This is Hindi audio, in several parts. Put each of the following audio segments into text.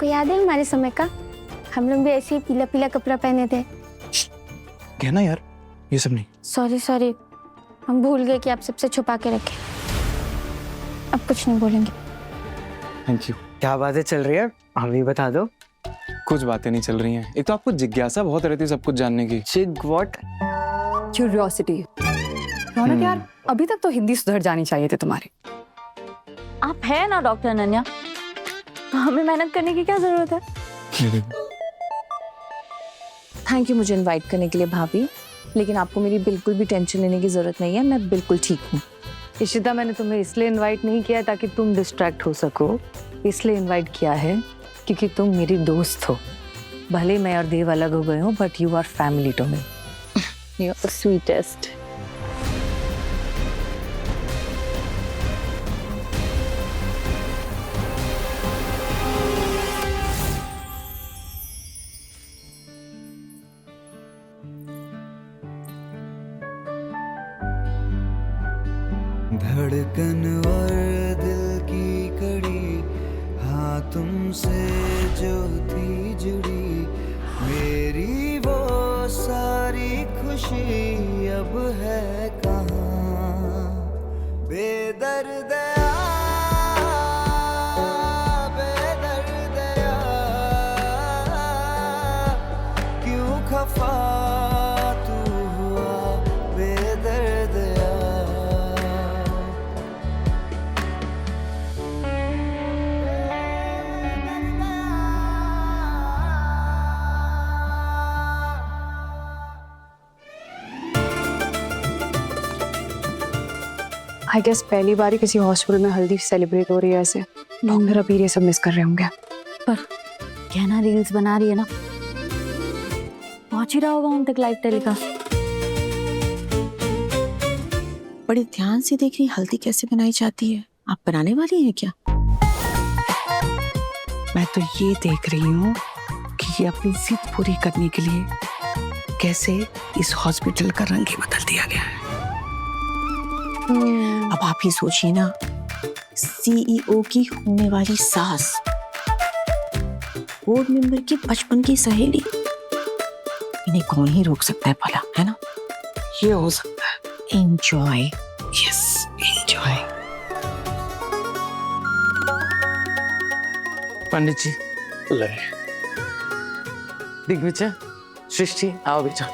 तुमको याद है हमारे समय का? हम लोग भी ऐसे ही पीला पीला कपड़ा पहने थे। कहना यार, ये सब नहीं। सॉरी, हम भूल गए कि आप सबसे छुपा के रखे। अब कुछ नहीं बोलेंगे। Thank you. क्या बातें चल रही है, हमें बता दो। कुछ बातें नहीं चल रही हैं। एक तो आपको जिज्ञासा बहुत रहती है सब कुछ जानने की। चिग व्हाट? क्यूरियोसिटी। रौनक यार, अभी तक तो हिंदी सुधर जानी चाहिए थी तुम्हारी। आप है ना डॉक्टर अनन्या, तो हमें मेहनत करने की क्या जरूरत है। थैंक यू मुझे इनवाइट करने के लिए भाभी, लेकिन आपको मेरी बिल्कुल भी टेंशन लेने की जरूरत नहीं है, मैं बिल्कुल ठीक हूँ। इशिता, मैंने तुम्हें इसलिए इनवाइट नहीं किया ताकि तुम डिस्ट्रैक्ट हो सको, इसलिए इनवाइट किया है क्योंकि तुम मेरी दोस्त हो। भले मैं और देव अलग हो गए हो, but you are family to me. You are the sweetest. धड़कन और दिल की कड़ी, हाँ तुमसे जो थी जुड़ी, मेरी वो सारी खुशी अब है कहाँ। बेदर्दया बेदर्दया, क्यों खफा तू हुआ बेदर्दया। आई गेस पहली बार ही किसी हॉस्पिटल में हल्दी सेलिब्रेट हो रही है ऐसे। लोग मेरा पीर ये सब मिस कर रहे होंगे। पर कहना रील्स बना रही है ना, पहुंच ही रहा होगा उन तक लाइव टेलीकास्ट। बड़े ध्यान से देख रही हल्दी कैसे बनाई जाती है। आप बनाने वाली हैं क्या? मैं तो ये देख रही हूँ कि ये अपनी जिद पूरी करने के लिए कैसे इस हॉस्पिटल का रंग ही बदल दिया गया है। अब आप ही सोचिए ना, सीईओ की होने वाली सास, बोर्ड मेंबर की बचपन की सहेली, इन्हें कौन ही रोक सकता है भला, है ना? ये हो सकता है। Enjoy, yes enjoy. Pandit ji ले। दिग्विजय, सृष्टि, आओ बेटा।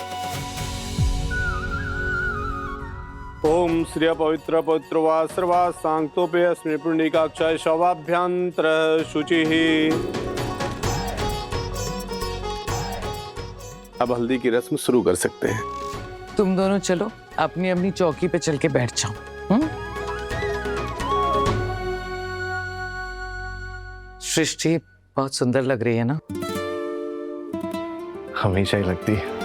ओम श्रिय पवित्र पवित्र वा सर्वा सांक्तोपे अस्मि पुण्डिकाक्षाय शवाभ्यंतर शुचि। अब हल्दी की रस्म शुरू कर सकते हैं। तुम दोनों चलो अपनी अपनी चौकी पे चल के बैठ जाओ। सृष्टि बहुत सुंदर लग रही है ना? हमेशा ही लगती है।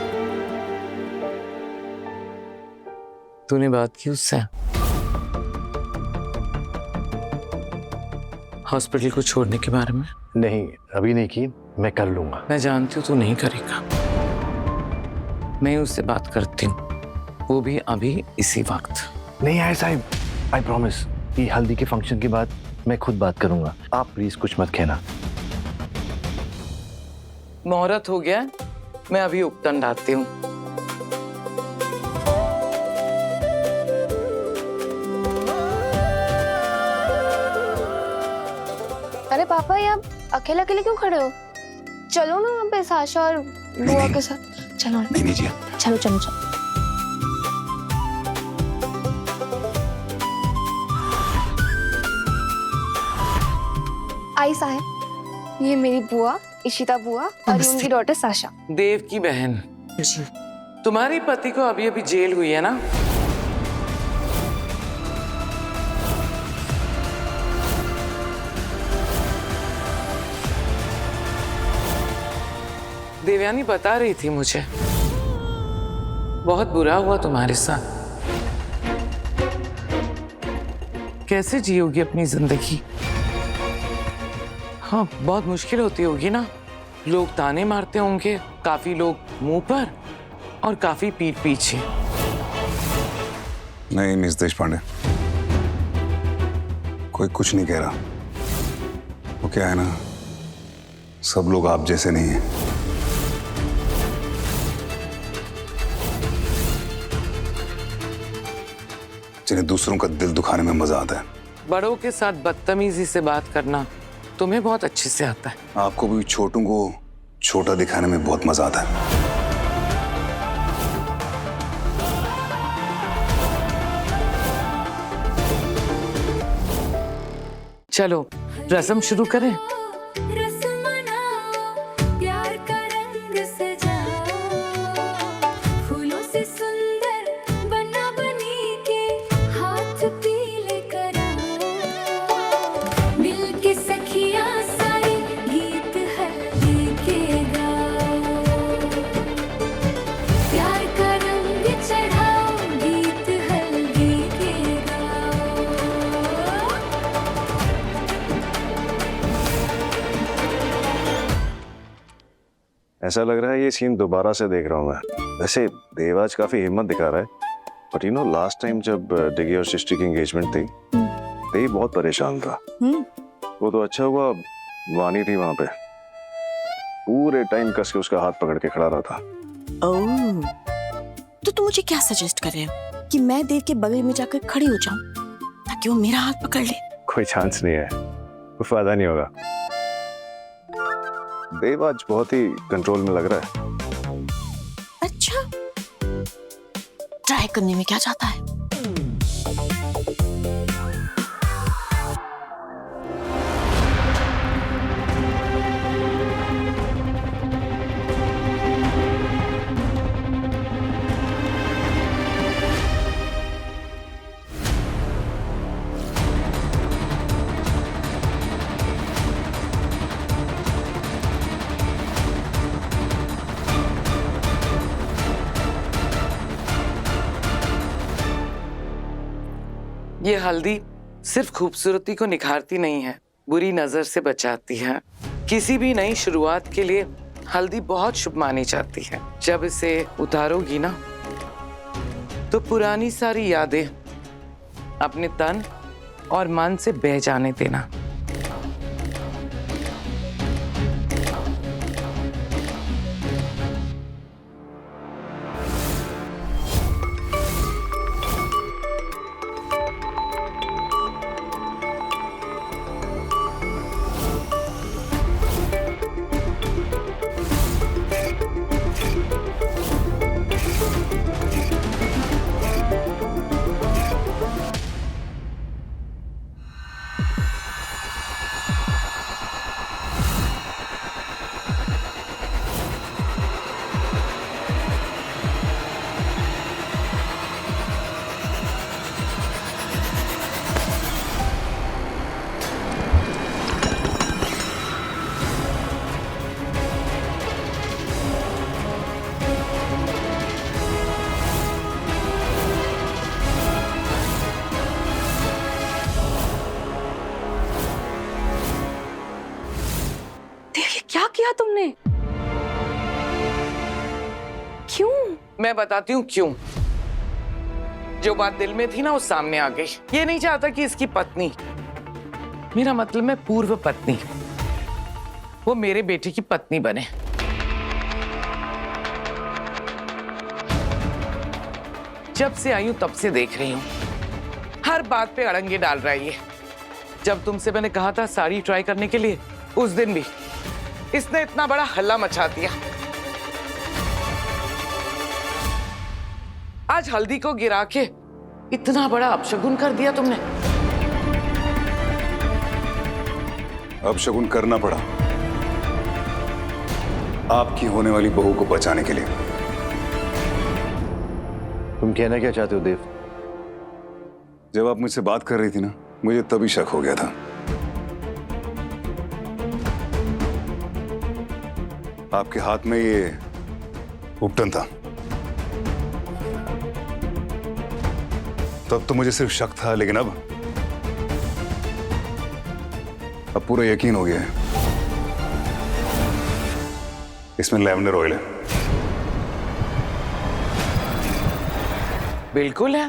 तूने बात की उससे? हॉस्पिटल को छोड़ने के बारे में? नहीं, अभी नहीं की, मैं कर लूंगा। मैं जानती हूँ तू नहीं करेगा। मैं उससे बात करती हूँ, वो भी अभी इसी वक्त। नहीं आए साहब, आई प्रॉमिस कि हल्दी के फंक्शन के बाद मैं खुद बात करूंगा। आप प्लीज कुछ मत कहना। मुहूर्त हो गया, मैं अभी उपटन डालती हूँ। अरे पापा, ये आप अकेले अकेले क्यों खड़े हो? चलो ना वहाँ पे साशा और बुआ के साथ। चलो ना। नहीं जी, चलो चलो चलो। आई साहब, ये मेरी बुआ इशिता बुआ और ये उनकी डॉटर साशा। देव की बहन। तुम्हारी पति को अभी अभी जेल हुई है ना? देवयानी बता रही थी मुझे, बहुत बुरा हुआ तुम्हारे साथ। कैसे जियोगी अपनी जिंदगी? हाँ, बहुत मुश्किल होती होगी ना। लोग ताने मारते होंगे, काफी लोग मुंह पर और काफी पीठ पीछे। नहीं मिस देशपांडे, कोई कुछ नहीं कह रहा। वो क्या है ना, सब लोग आप जैसे नहीं हैं। जिन्हें दूसरों का दिल दुखाने में मजा आता है। बड़ों के साथ बदतमीजी से बात करना तुम्हें बहुत अच्छे से आता है। आपको भी छोटों को छोटा दिखाने में बहुत मजा आता है। चलो रस्म शुरू करें। ऐसा लग रहा है ये सीन दोबारा से देख रहा हूँ मैं। वैसे देव आज काफी हिम्मत दिखा रहा है, but you know last time जब डिगी और सृष्टि की एंगेजमेंट थी, देव बहुत परेशान था। वो तो अच्छा हुआ वानी थी वहां पे, पूरे टाइम कस के उसका हाथ पकड़ के खड़ा रहा था। ओह, तो तुम मुझे क्या सजेस्ट कर रहे हो कि मैं देव के बगल में जाकर खड़ी हो जाऊं ताकि वो मेरा हाथ पकड़ ले? कोई चांस नहीं है, कोई फायदा नहीं होगा। देव आज बहुत ही कंट्रोल में लग रहा है। अच्छा, ट्राई करने में क्या जाता है? ये हल्दी सिर्फ खूबसूरती को निखारती नहीं है, बुरी नजर से बचाती है। किसी भी नई शुरुआत के लिए हल्दी बहुत शुभ मानी जाती है। जब इसे उतारोगी ना तो पुरानी सारी यादें अपने तन और मन से बह जाने देना। क्या किया तुमने? क्यों? मैं बताती हूँ क्यों। जो बात दिल में थी ना वो सामने आ गई। ये नहीं चाहता कि इसकी पत्नी, मेरा मतलब मैं पूर्व पत्नी, वो मेरे बेटे की पत्नी बने। जब से आई हूं तब से देख रही हूं, हर बात पे अड़ंगे डाल रहा है ये। जब तुमसे मैंने कहा था साड़ी ट्राई करने के लिए, उस दिन भी इसने इतना बड़ा हल्ला मचा दिया। आज हल्दी को गिरा के इतना बड़ा अपशगुन कर दिया तुमने। अपशगुन करना पड़ा आपकी होने वाली बहू को बचाने के लिए। तुम कहना क्या चाहते हो देव? जब आप मुझसे बात कर रही थी ना, मुझे तभी शक हो गया था। आपके हाथ में ये उपटन था, तब तो मुझे सिर्फ शक था, लेकिन अब पूरा यकीन हो गया है। इसमें लैवेंडर ऑयल है। बिल्कुल है।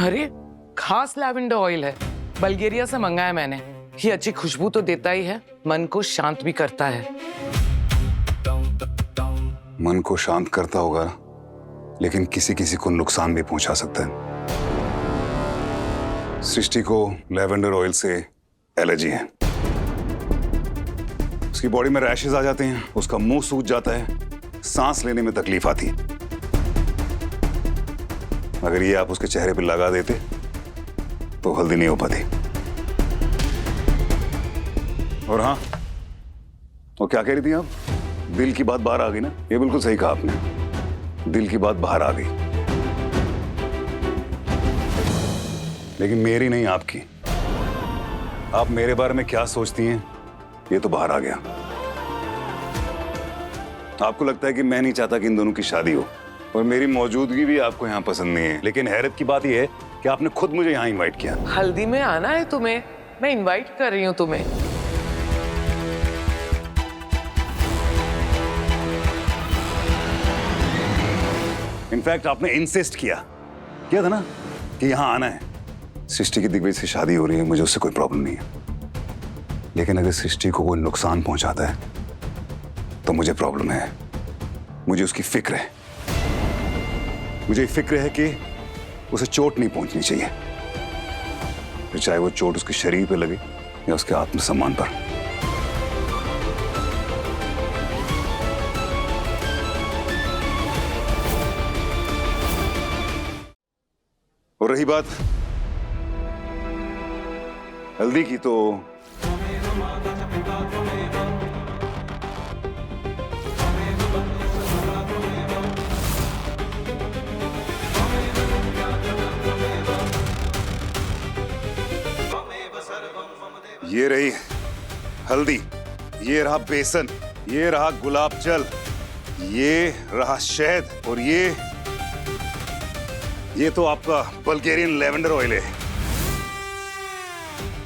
अरे खास लैवेंडर ऑयल है, बल्गेरिया से मंगाया मैंने। ये अच्छी खुशबू तो देता ही है, मन को शांत भी करता है। मन को शांत करता होगा, लेकिन किसी किसी को नुकसान भी पहुंचा सकता है। सृष्टि को लैवेंडर ऑयल से एलर्जी है। उसकी बॉडी में रैशेस आ जाते हैं, उसका मुंह सूज जाता है, सांस लेने में तकलीफ आती है। अगर ये आप उसके चेहरे पे लगा देते तो हल्दी नहीं हो पाती। और हाँ, तो क्या कह रही थी आप? दिल की बात बाहर आ गई ना? ये बिल्कुल सही कहा आपने, दिल की बात बाहर आ गई, लेकिन मेरी नहीं, आपकी। आप मेरे बारे में क्या सोचती हैं ये तो बाहर आ गया। आपको लगता है कि मैं नहीं चाहता कि इन दोनों की शादी हो, और मेरी मौजूदगी भी आपको यहाँ पसंद नहीं है। लेकिन हैरत की बात यह है कि आपने खुद मुझे यहाँ इनवाइट किया। हल्दी में आना है तुम्हें, मैं इनवाइट कर रही हूँ तुम्हें। इनफैक्ट आपने इंसिस्ट किया था ना कि यहाँ आना है। सृष्टि की दिग्विजय से शादी हो रही है, मुझे उससे कोई प्रॉब्लम नहीं है, लेकिन अगर सृष्टि को कोई नुकसान पहुंचाता है तो मुझे प्रॉब्लम है। मुझे उसकी फिक्र है, मुझे फिक्र है कि उसे चोट नहीं पहुंचनी चाहिए, फिर चाहे वो चोट उसके शरीर पे लगे या उसके आत्मसम्मान पर। और रही बात हल्दी की, तो ये रही हल्दी, ये रहा बेसन, ये रहा गुलाब जल, ये रहा शहद, और ये तो आपका बल्गेरियन लैवेंडर ऑयल है।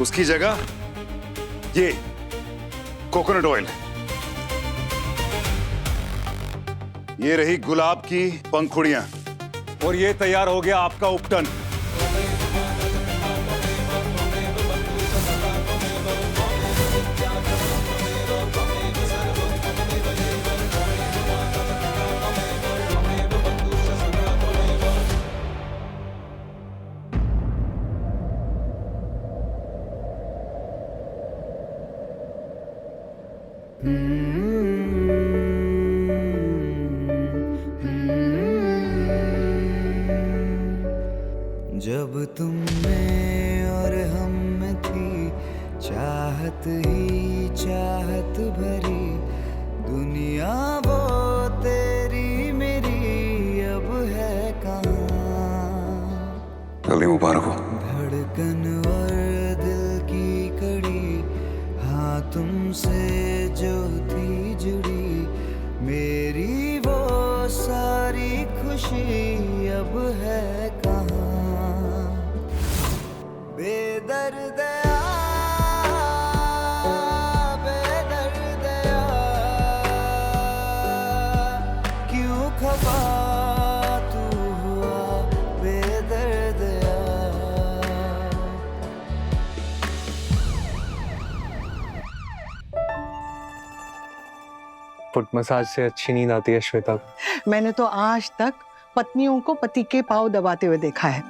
उसकी जगह ये कोकोनट ऑयल। ये रही गुलाब की पंखुड़ियां, और ये तैयार हो गया आपका उपटन। जब तुम में और हम में थी चाहत ही चाहत भरी, दुनिया वो तेरी मेरी अब है कहाँ। जल्दी मुबारक हो। धड़कन और दिल की कड़ी, हाँ तुमसे जो थी जुड़ी, मेरी वो सारी खुशी अब है कहाँ। बेदर्दया बेदर्दया, क्यों खफा तू हुआ बेदर्दया। फुट मसाज से अच्छी नींद आती है श्वेता। मैंने तो आज तक पत्नियों को पति के पाँव दबाते हुए देखा है,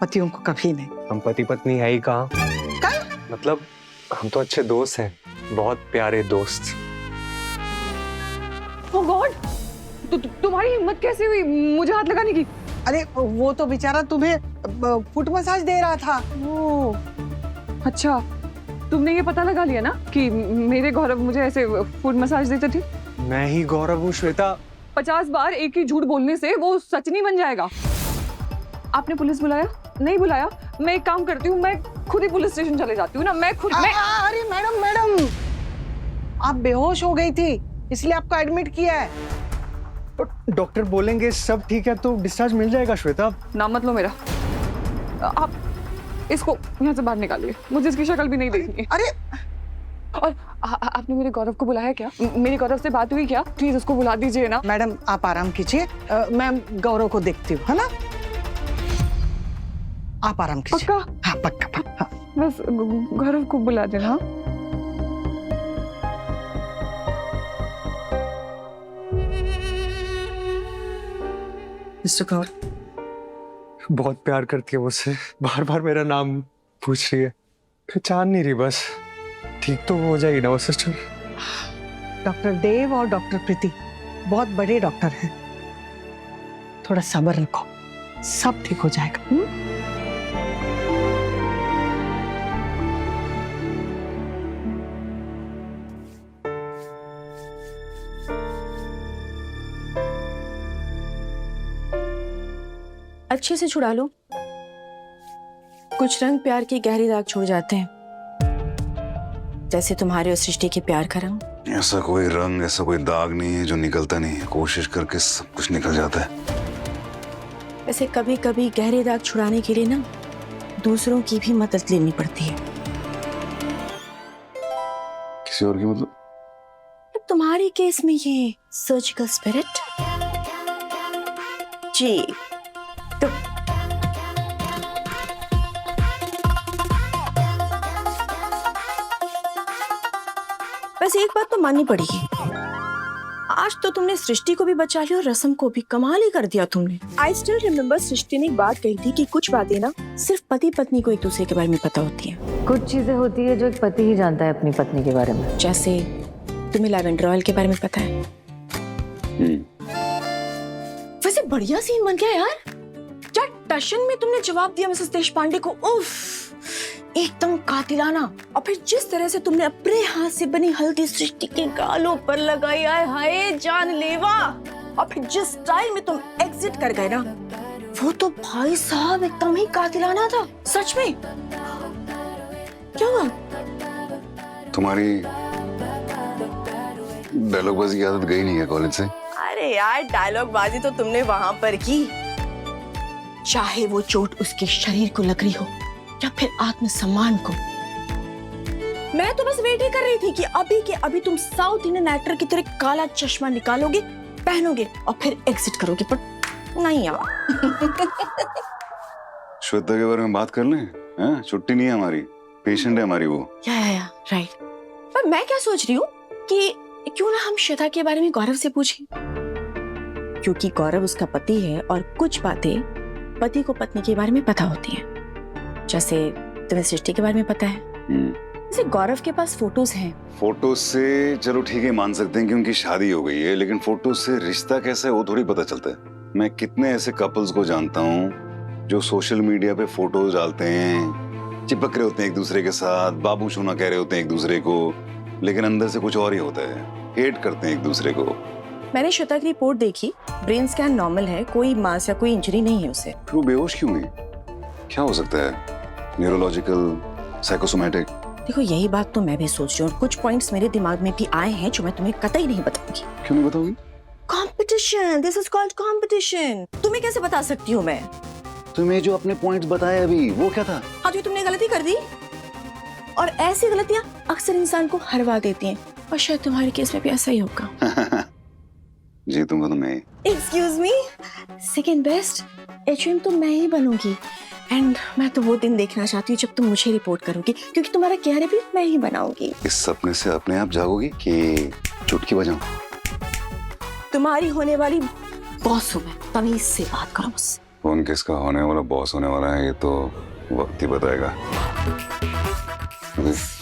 पतियों को कभी नहीं। हम पति पत्नी है ही कहाँ? मतलब हम तो अच्छे दोस्त हैं, बहुत प्यारे दोस्त। ओह गॉड, तुम्हारी हिम्मत कैसे हुई मुझे हाथ लगाने की? अरे वो तो बेचारा तुम्हें फुट मसाज दे रहा था। ओह अच्छा, तुमने ये पता लगा लिया ना कि मेरे गौरव मुझे ऐसे फुट मसाज देते थे? मैं ही गौरव हूँ श्वेता। 50 बार एक ही झूठ बोलने से वो सच नहीं बन जाएगा। आपने पुलिस बुलाया? नहीं बुलाया। मैं एक काम करती हूँ, मैं खुद ही पुलिस स्टेशन चले जाती हूँ ना। मैं खुद अरे मैडम आप बेहोश हो गई थी, इसलिए आपको एडमिट किया है। डॉक्टर बोलेंगे सब ठीक है तो डिस्चार्ज मिल जाएगा श्वेता। नाम मत लो मेरा। आप इसको यहाँ से बाहर निकालिए, मुझे इसकी शक्ल भी नहीं देखनी। अरे और आपने मेरे गौरव को बुलाया क्या? मेरी गौरव से बात हुई क्या? प्लीज उसको बुला दीजिए ना। मैडम आप आराम कीजिए, मैं गौरव को देखती हूँ, है ना? आप आराम कीजिए। पक्का? हाँ पक्का। बस गौरव को बुला देना। मिस्टर कौर बहुत प्यार करती है मुझसे, बार बार मेरा नाम पूछ रही है, पहचान नहीं रही। बस ठीक तो हो जाएगी ना वो सिस्टर? डॉक्टर देव और डॉक्टर प्रीति बहुत बड़े डॉक्टर हैं, थोड़ा सब्र रखो, सब ठीक हो जाएगा। अच्छे से छुड़ा लो, कुछ रंग प्यार के गहरे दाग छोड़ जाते हैं, जैसे तुम्हारे और सृष्टि के प्यार का रंग। ऐसा कोई रंग, ऐसा कोई दाग नहीं है जो निकलता नहीं है, कोशिश करके सब कुछ निकल जाता है। वैसे कभी कभी गहरे दाग छुड़ाने के लिए ना दूसरों की भी मदद लेनी पड़ती है। किसी और की मतलब? तुम्हारे केस में ये सर्जिकल स्पिरिट जी। तो वैसे एक बात तो माननी पड़ेगी, आज तो तुमने सृष्टि को भी बचा लिया और रसम को भी। कमाल ही कर दिया तुमने। आई स्टिल रिमेम्बर सृष्टि ने एक बात कही थी कि कुछ बातें ना सिर्फ पति पत्नी को एक दूसरे के बारे में पता होती हैं। कुछ चीजें होती है जो एक पति ही जानता है अपनी पत्नी के बारे में। जैसे तुम्हें लैवेंडर ऑयल के बारे में पता है। वैसे बढ़िया सीन बन गया यार, क्या टशन में तुमने जवाब दिया मिसेस देशपांडे को, उफ एकदम कातिलाना। और फिर जिस तरह से तुमने अपने हाथ से बनी हल्दी सृष्टि के गालों पर लगाई, आए हाय जानलेवा। और फिर जिस स्टाइल में तुम एग्जिट कर गए ना, वो तो भाई साहब एकदम ही कातिलाना था सच में। क्या हुआ? तुम्हारी डायलॉग बाजी की आदत गई नहीं है कॉलेज से? अरे यार डायलॉग बाजी तो तुमने वहां पर की, चाहे वो चोट उसके शरीर को लग रही हो या फिर आत्मसम्मान को। मैं तो बस वेट ही कर रही थी कि अभी के अभी तुम साउथ इंडियन एक्टर की तरह काला चश्मा निकालोगे, पहनोगे और फिर एग्जिट करोगे, पर नहीं यार। श्वेता के बारे में बात कर लें? हाँ, छुट्टी नहीं है हमारी, पेशेंट है हमारी वो। या राइट। पर मैं क्या सोच रही हूँ कि क्यों ना हम श्वेता के बारे में गौरव से पूछें, क्योंकि गौरव उसका पति है और कुछ बातें पति को पत्नी के बारे में पता होती हैं। जैसे तुम्हें सृष्टि के बारे में पता है, जैसे गौरव के पास फोटोज हैं। फोटो से चलो ठीक है मान सकते हैं कि उनकी शादी हो गई है, लेकिन फोटो से रिश्ता कैसा है वो थोड़ी पता चलता है। मैं कितने ऐसे कपल्स को जानता हूँ जो सोशल मीडिया पे फोटोज डालते हैं, चिपक रहे होते हैं एक दूसरे के साथ, बाबू सोना कह रहे होते हैं एक दूसरे को, लेकिन अंदर से कुछ और ही होता है, हेट करते हैं एक दूसरे को। मैंने श्वेता की रिपोर्ट देखी, ब्रेन स्कैन नॉर्मल है, कोई मास या कोई इंजरी नहीं है उसे। वो बेहोश क्यों हुई? क्या हो सकता है? Neurological, psychosomatic? देखो यही बात तो मैं भी सोच रही हूँ और कुछ पॉइंट्स मेरे दिमाग में भी आए हैं जो मैं तुम्हें कतई नहीं बताऊंगी। क्यों नहीं बताओगी? Competition, this is called competition. तुम्हें कैसे बता सकती हूँ मैं? तुम्हें जो अपने पॉइंट्स बताए अभी वो क्या था? हाँ तो तुमने गलती कर दी, और ऐसी गलतियां अक्सर इंसान को हरवा देती हैं, और शायद तुम्हारे केस में भी ऐसा ही होगा। जी तुमको तो मैं। Excuse me, second best HM तो मैं ही बनूंगी, एंड मैं तो वो दिन देखना चाहती हूँ जब तुम मुझे रिपोर्ट करोगी, क्योंकि तुम्हारा कैरियर भी मैं ही बनाऊंगी। इस सपने से अपने आप जागोगी कि चुटकी बजाऊं? तुम्हारी होने वाली बॉस हूँ मैं, तमीज से बात करो मुझसे। कौन किसका होने वाला बॉस होने वाला है ये तो वक्त ही बताएगा।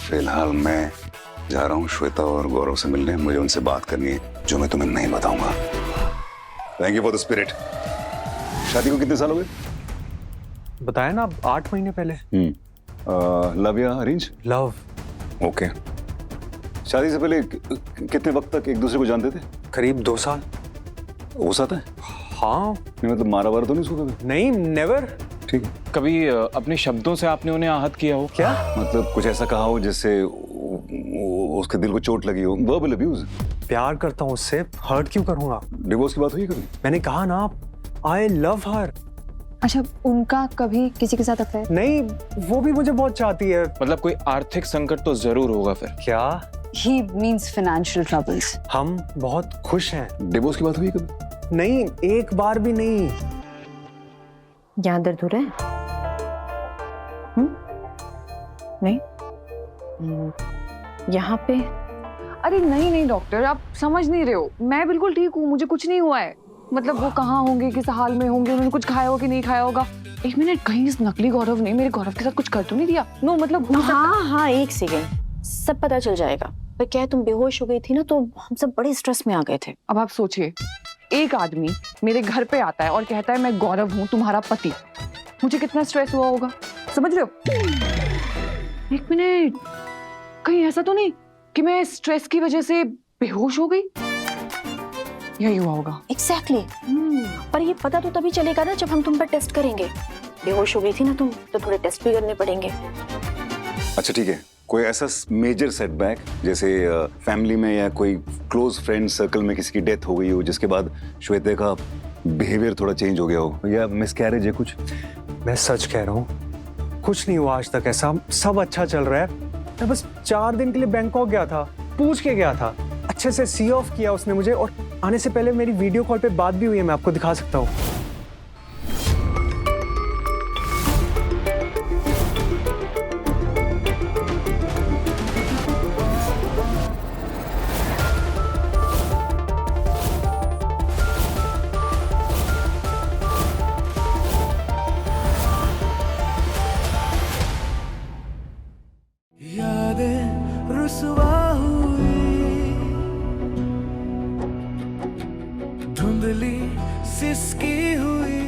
फिलहाल मैं जा रहा हूँ श्वेता और गौरव से मिलने, मुझे उनसे बात करनी है जो मैं तुम्हें नहीं बताऊंगा। Thank you for the spirit. शादी को कितने साल हो गए? बताया ना 8 महीने पहले। लव या अरेंज? लव। ओके। शादी से पहले कितने वक्त तक एक दूसरे को जानते थे? करीब 2 साल। हो सकता है? हाँ। नहीं मतलब मारा वारा तो नहीं सुना कभी? नहीं, नेवर। ठीक है। कभी अपने शब्दों से आपने उन्हें आहत किया हो? क्या मतलब कुछ ऐसा कहा हो जिससे उसके दिल को चोट लगी हो? Verbal abuse? प्यार करता हूँ उससे, हर्ट क्यों करूँगा? डिवोर्स की बात हुई कभी? मैंने कहा ना, आई लव हर। अच्छा, उनका कभी किसी के साथ अफेयर? नहीं, वो भी मुझे बहुत चाहती है। मतलब कोई आर्थिक संकट तो जरूर होगा फिर। क्या? He means financial troubles. हम बहुत खुश हैं। डिवोर्स की बात हुई कभी? नहीं, एक बार भी नहीं। यहाँ दर्द हो रहा है? नहीं यहाँ पे? अरे नहीं नहीं डॉक्टर, आप समझ नहीं रहे हो, मैं बिल्कुल ठीक हूँ, मुझे कुछ नहीं हुआ है। मतलब वो कहाँ होंगे, किस हाल में होंगे, उन्होंने कुछ खाया होगा कि नहीं खाया होगा। एक मिनट, कहीं इस नकली गौरव ने मेरे गौरव के साथ कुछ कर तो नहीं दिया? नो मतलब हाँ, एक सेकेंड, सब पता चल जाएगा। पर क्या है, तुम बेहोश हो गई थी ना, तो हम सब बड़े स्ट्रेस में आ गए थे। अब आप सोचिए, एक आदमी मेरे घर पे आता है और कहता है मैं गौरव हूँ तुम्हारा पति, मुझे कितना स्ट्रेस हुआ होगा, समझ रहे हो? एक मिनट, कहीं ऐसा तो नहीं कि मैं स्ट्रेस की वजह से बेहोश हो गई? यही हुआ होगा। एग्जैक्टली। पर ये पता तो तभी चलेगा ना जब हम तुम पर टेस्ट करेंगे। बेहोश हो गई थी ना तुम, तो थोड़े टेस्ट भी करने पड़ेंगे। अच्छा ठीक है, कोई ऐसा मेजर सेटबैक जैसे फैमिली में या कोई क्लोज फ्रेंड सर्कल में किसी की डेथ हो गई हो जिसके बाद श्वेता का बिहेवियर थोड़ा चेंज हो गया हो, या मिसकैरेज है कुछ? मैं सच कह रहा हूँ, कुछ नहीं हुआ आज तक ऐसा, सब अच्छा चल रहा है। मैं बस 4 दिन के लिए बैंकॉक गया था, पूछ के गया था, अच्छे से सी ऑफ किया उसने मुझे, और आने से पहले मेरी वीडियो कॉल पे बात भी हुई है, मैं आपको दिखा सकता हूँ। यादें रुसवा हुई, धुंधली सिसकी हुई,